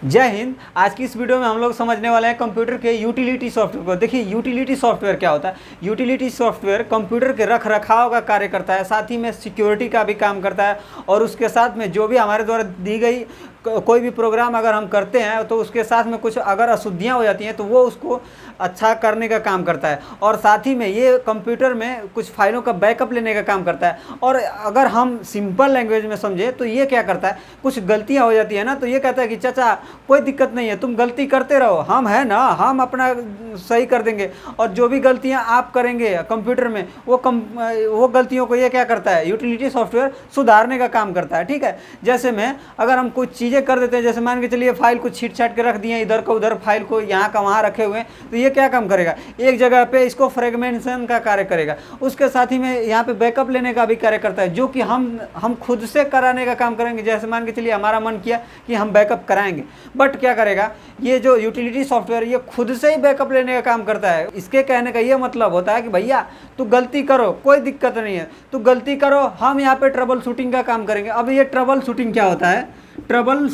जय हिंद। आज की इस वीडियो में हम लोग समझने वाले हैं कंप्यूटर के यूटिलिटी सॉफ्टवेयर को। देखिए यूटिलिटी सॉफ्टवेयर क्या होता है। यूटिलिटी सॉफ्टवेयर कंप्यूटर के रख रखाव का कार्य करता है, साथ ही में सिक्योरिटी का भी काम करता है, और उसके साथ में जो भी हमारे द्वारा दी गई कोई भी प्रोग्राम अगर हम करते हैं तो उसके साथ में कुछ अगर अशुद्धियाँ हो जाती हैं तो वो उसको अच्छा करने का काम करता है, और साथ ही में ये कंप्यूटर में कुछ फाइलों का बैकअप लेने का काम करता है। और अगर हम सिंपल लैंग्वेज में समझे तो ये क्या करता है, कुछ गलतियाँ हो जाती है ना तो ये कहता है कि चाचा कोई दिक्कत नहीं है, तुम गलती करते रहो, हम है ना, हम अपना सही कर देंगे। और जो भी गलतियाँ आप करेंगे कंप्यूटर में वो गलतियों को ये क्या करता है, यूटिलिटी सॉफ्टवेयर सुधारने का काम करता है। ठीक है, जैसे में अगर हम कुछ चीज़ें कर देते हैं, जैसे मान के चलिए फाइल को छीट छाट के रख दिए, इधर का उधर फाइल को यहाँ का वहाँ रखे हुए हैं, तो ये क्या काम करेगा, एक जगह पे इसको फ्रेगमेंटेशन का कार्य करेगा। उसके साथ ही में यहाँ पे बैकअप लेने का भी कार्य करता है, जो कि हम खुद से कराने का काम करेंगे। जैसे मान के चलिए हमारा मन किया कि हम बैकअप कराएंगे, बट क्या करेगा ये जो यूटिलिटी सॉफ्टवेयर ये खुद से ही बैकअप लेने का काम करता है। इसके कहने का ये मतलब होता है कि भैया तू गलती करो, कोई दिक्कत नहीं है, तू गलती करो, हम यहाँ पे ट्रबल शूटिंग का काम करेंगे। अब ये ट्रबल शूटिंग क्या होता है, ट्रबल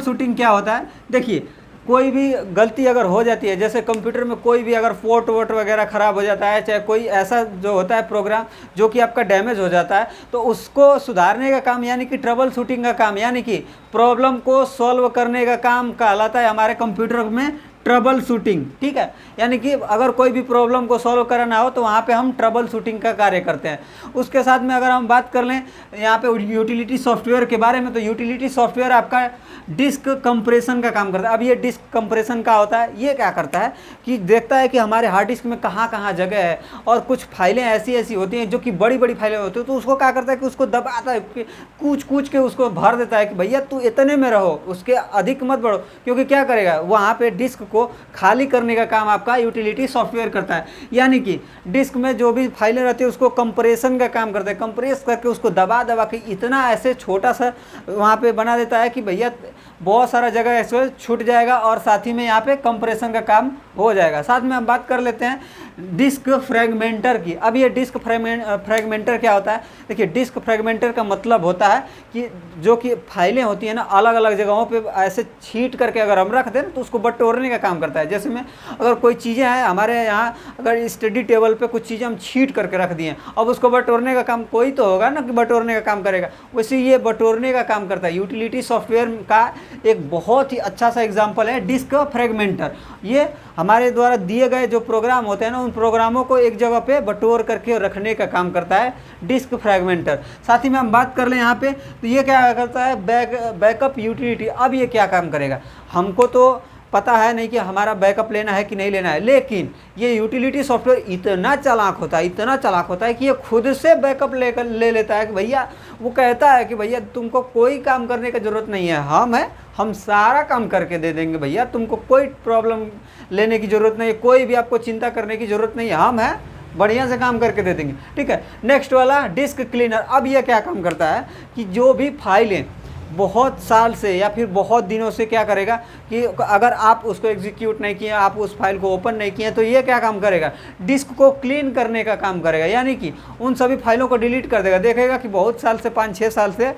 शूटिंग क्या होता है। देखिए कोई भी गलती अगर हो जाती है, जैसे कंप्यूटर में कोई भी अगर पोर्ट वोट वगैरह ख़राब हो जाता है, चाहे कोई ऐसा जो होता है प्रोग्राम जो कि आपका डैमेज हो जाता है, तो उसको सुधारने का काम यानी कि ट्रबल शूटिंग का काम, यानी कि प्रॉब्लम को सॉल्व करने का काम कहलाता है हमारे कंप्यूटर में ट्रबल शूटिंग। ठीक है, यानी कि अगर कोई भी प्रॉब्लम को सॉल्व करना हो तो वहाँ पे हम ट्रबल शूटिंग का कार्य करते हैं। उसके साथ में अगर हम बात कर लें यहाँ पे यूटिलिटी सॉफ्टवेयर के बारे में, तो यूटिलिटी सॉफ्टवेयर आपका डिस्क कंप्रेशन का काम करता है। अब ये डिस्क कंप्रेशन का होता है, ये क्या करता है कि देखता है कि हमारे हार्ड डिस्क में कहाँ कहाँ जगह है, और कुछ फाइलें ऐसी ऐसी होती हैं जो कि बड़ी बड़ी फाइलें होती हैं, तो उसको क्या करता है कि उसको दबाता है, कूच के उसको भर देता है कि भैया तू इतने में रहो, उसके अधिक मत बढ़ो। क्योंकि क्या करेगा, वहाँ पे डिस्क को खाली करने का काम आपका यूटिलिटी सॉफ्टवेयर करता है। यानी कि डिस्क में जो भी फाइलें रहती है उसको कंप्रेशन का काम करता है, कंप्रेस करके उसको दबा दबा के इतना ऐसे छोटा सा वहाँ पे बना देता है कि भैया बहुत सारा जगह ऐसे छूट जाएगा, और साथ ही में यहाँ पे कंप्रेशन का काम हो जाएगा। साथ में हम बात कर लेते हैं डिस्क फ्रेगमेंटर की। अब ये डिस्क फ्रेगमेंटर क्या होता है, देखिए डिस्क फ्रेगमेंटर का मतलब होता है कि जो कि फाइलें होती हैं ना अलग अलग जगहों पे ऐसे छीट करके अगर हम रख दें तो उसको बटोरने का काम करता है। जैसे में अगर कोई चीज़ें हैं हमारे यहाँ, अगर स्टडी टेबल पे कुछ चीज़ें हम छीट करके रख दिए, अब उसको बटोरने का काम कोई तो होगा ना कि बटोरने का काम करेगा, वैसे ये बटोरने का काम करता है। यूटिलिटी सॉफ्टवेयर का एक बहुत ही अच्छा सा एग्जाम्पल है डिस्क फ्रेगमेंटर। ये हमारे द्वारा दिए गए जो प्रोग्राम होते हैं ना, उन प्रोग्रामों को एक जगह पे बटोर करके रखने का काम करता है डिस्क फ्रेगमेंटर। साथ ही में हम बात कर लें यहाँ पे, तो ये क्या करता है, बैकअप यूटिलिटी। अब ये क्या काम करेगा, हमको तो पता है नहीं कि हमारा बैकअप लेना है कि नहीं लेना है, लेकिन ये यूटिलिटी सॉफ्टवेयर इतना चालाक होता है कि ये खुद से बैकअप ले लेता है कि भैया, वो कहता है कि भैया तुमको कोई काम करने की ज़रूरत नहीं है, हम सारा काम करके दे देंगे भैया, तुमको कोई प्रॉब्लम लेने की ज़रूरत नहीं है, कोई भी आपको चिंता करने की ज़रूरत नहीं है, हम हैं बढ़िया से काम करके दे देंगे। ठीक है, नेक्स्ट वाला डिस्क क्लीनर। अब ये क्या काम करता है कि जो भी फाइलें बहुत साल से या फिर बहुत दिनों से क्या करेगा कि अगर आप उसको एग्जीक्यूट नहीं किए, आप उस फाइल को ओपन नहीं किए, तो ये क्या काम करेगा, डिस्क को क्लीन करने का काम करेगा। यानी कि उन सभी फाइलों को डिलीट कर देगा। देखेगा कि बहुत साल से 5-6 साल से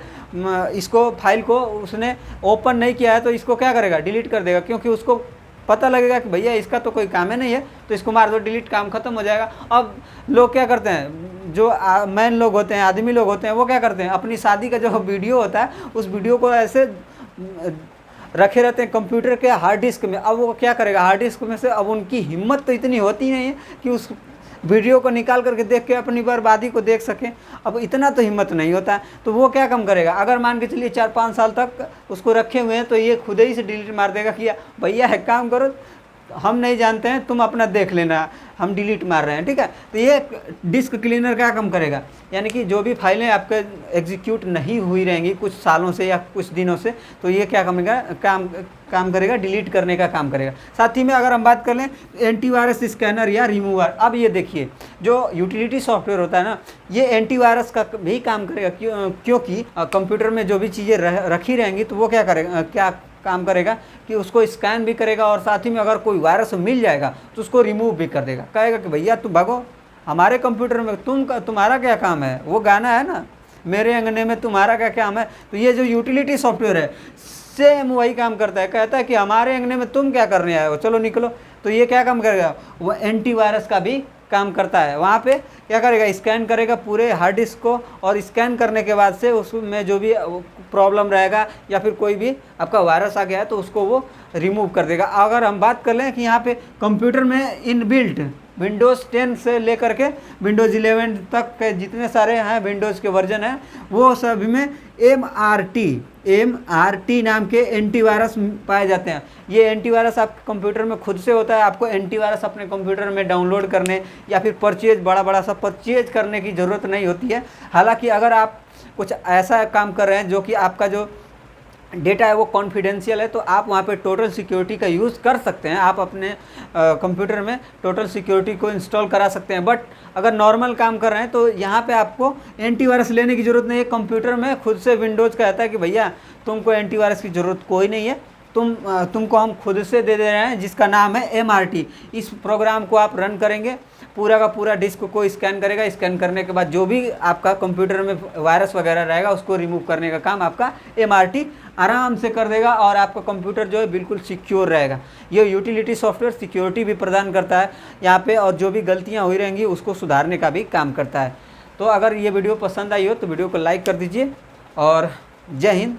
इसको फाइल को उसने ओपन नहीं किया है, तो इसको क्या करेगा, डिलीट कर देगा। क्योंकि उसको पता लगेगा कि भैया इसका तो कोई काम ही नहीं है, तो इसको मार दो, डिलीट, काम खत्म हो जाएगा। अब लोग क्या करते हैं, जो मैन लोग होते हैं, आदमी लोग होते हैं, वो क्या करते हैं, अपनी शादी का जो वीडियो होता है उस वीडियो को ऐसे रखे रहते हैं कंप्यूटर के हार्ड डिस्क में। अब वो क्या करेगा, हार्ड डिस्क में से अब उनकी हिम्मत तो इतनी होती नहीं है कि उस वीडियो को निकाल करके देख के अपनी बर्बादी को देख सकें। अब इतना तो हिम्मत नहीं होता है, तो वो क्या काम करेगा, अगर मान के चलिए 4-5 साल तक उसको रखे हुए हैं, तो ये खुद ही से डिलीट मार देगा कि भैया एक काम करो, हम नहीं जानते हैं, तुम अपना देख लेना, हम डिलीट मार रहे हैं। ठीक है, तो ये डिस्क क्लीनर क्या काम करेगा, यानी कि जो भी फाइलें आपके एग्जीक्यूट नहीं हुई रहेंगी कुछ सालों से या कुछ दिनों से, तो ये क्या काम करेगा, डिलीट करने का काम करेगा। साथ ही में अगर हम बात कर लें एंटीवायरस स्कैनर या रिमूवर। अब ये देखिए जो यूटिलिटी सॉफ्टवेयर होता है ना, ये एंटीवायरस का भी काम करेगा, क्योंकि कंप्यूटर में जो भी चीज़ें रखी रहेंगी तो वो क्या करेगा, क्या काम करेगा कि उसको स्कैन भी करेगा, और साथ ही में अगर कोई वायरस मिल जाएगा तो उसको रिमूव भी कर देगा। कहेगा कि भैया तुम भागो, हमारे कंप्यूटर में तुम्हारा क्या काम है, वो गाना है ना, मेरे अंगने में तुम्हारा क्या काम है। तो ये जो यूटिलिटी सॉफ्टवेयर है सेम वही काम करता है, कहता है कि हमारे अंगने में तुम क्या करने आए हो, चलो निकलो। तो ये क्या काम करेगा, वो एंटीवायरस का भी काम करता है। वहाँ पे क्या करेगा, स्कैन करेगा पूरे हार्ड डिस्क को, और स्कैन करने के बाद से उसमें जो भी प्रॉब्लम रहेगा या फिर कोई भी आपका वायरस आ गया है तो उसको वो रिमूव कर देगा। अगर हम बात कर लें कि यहाँ पे कंप्यूटर में इनबिल्ट विंडोज़ 10 से लेकर के विंडोज़ 11 तक के जितने सारे हैं विंडोज़ के वर्जन हैं, वो सभी में MRT नाम के एंटीवायरस पाए जाते हैं। ये एंटीवायरस आपके कंप्यूटर में खुद से होता है, आपको एंटीवायरस अपने कंप्यूटर में डाउनलोड करने या फिर बड़ा सा परचेज करने की ज़रूरत नहीं होती है। हालांकि अगर आप कुछ ऐसा काम कर रहे हैं जो कि आपका जो डेटा है वो कॉन्फिडेंशियल है, तो आप वहाँ पे टोटल सिक्योरिटी का यूज़ कर सकते हैं। आप अपने कंप्यूटर में टोटल सिक्योरिटी को इंस्टॉल करा सकते हैं। बट अगर नॉर्मल काम कर रहे हैं तो यहाँ पे आपको एंटीवायरस लेने की ज़रूरत नहीं है। कंप्यूटर में खुद से विंडोज़ कहता है कि भैया तुमको एंटीवायरस की ज़रूरत कोई नहीं है, तुमको हम खुद से दे रहे हैं, जिसका नाम है MRT। इस प्रोग्राम को आप रन करेंगे, पूरा का पूरा डिस्क को स्कैन करेगा। स्कैन करने के बाद जो भी आपका कंप्यूटर में वायरस वगैरह रहेगा उसको रिमूव करने का काम आपका MRT आराम से कर देगा, और आपका कंप्यूटर जो है बिल्कुल सिक्योर रहेगा। ये यूटिलिटी सॉफ्टवेयर सिक्योरिटी भी प्रदान करता है यहाँ पे, और जो भी गलतियाँ हुई रहेंगी उसको सुधारने का भी काम करता है। तो अगर ये वीडियो पसंद आई हो तो वीडियो को लाइक कर दीजिए, और जय हिंद।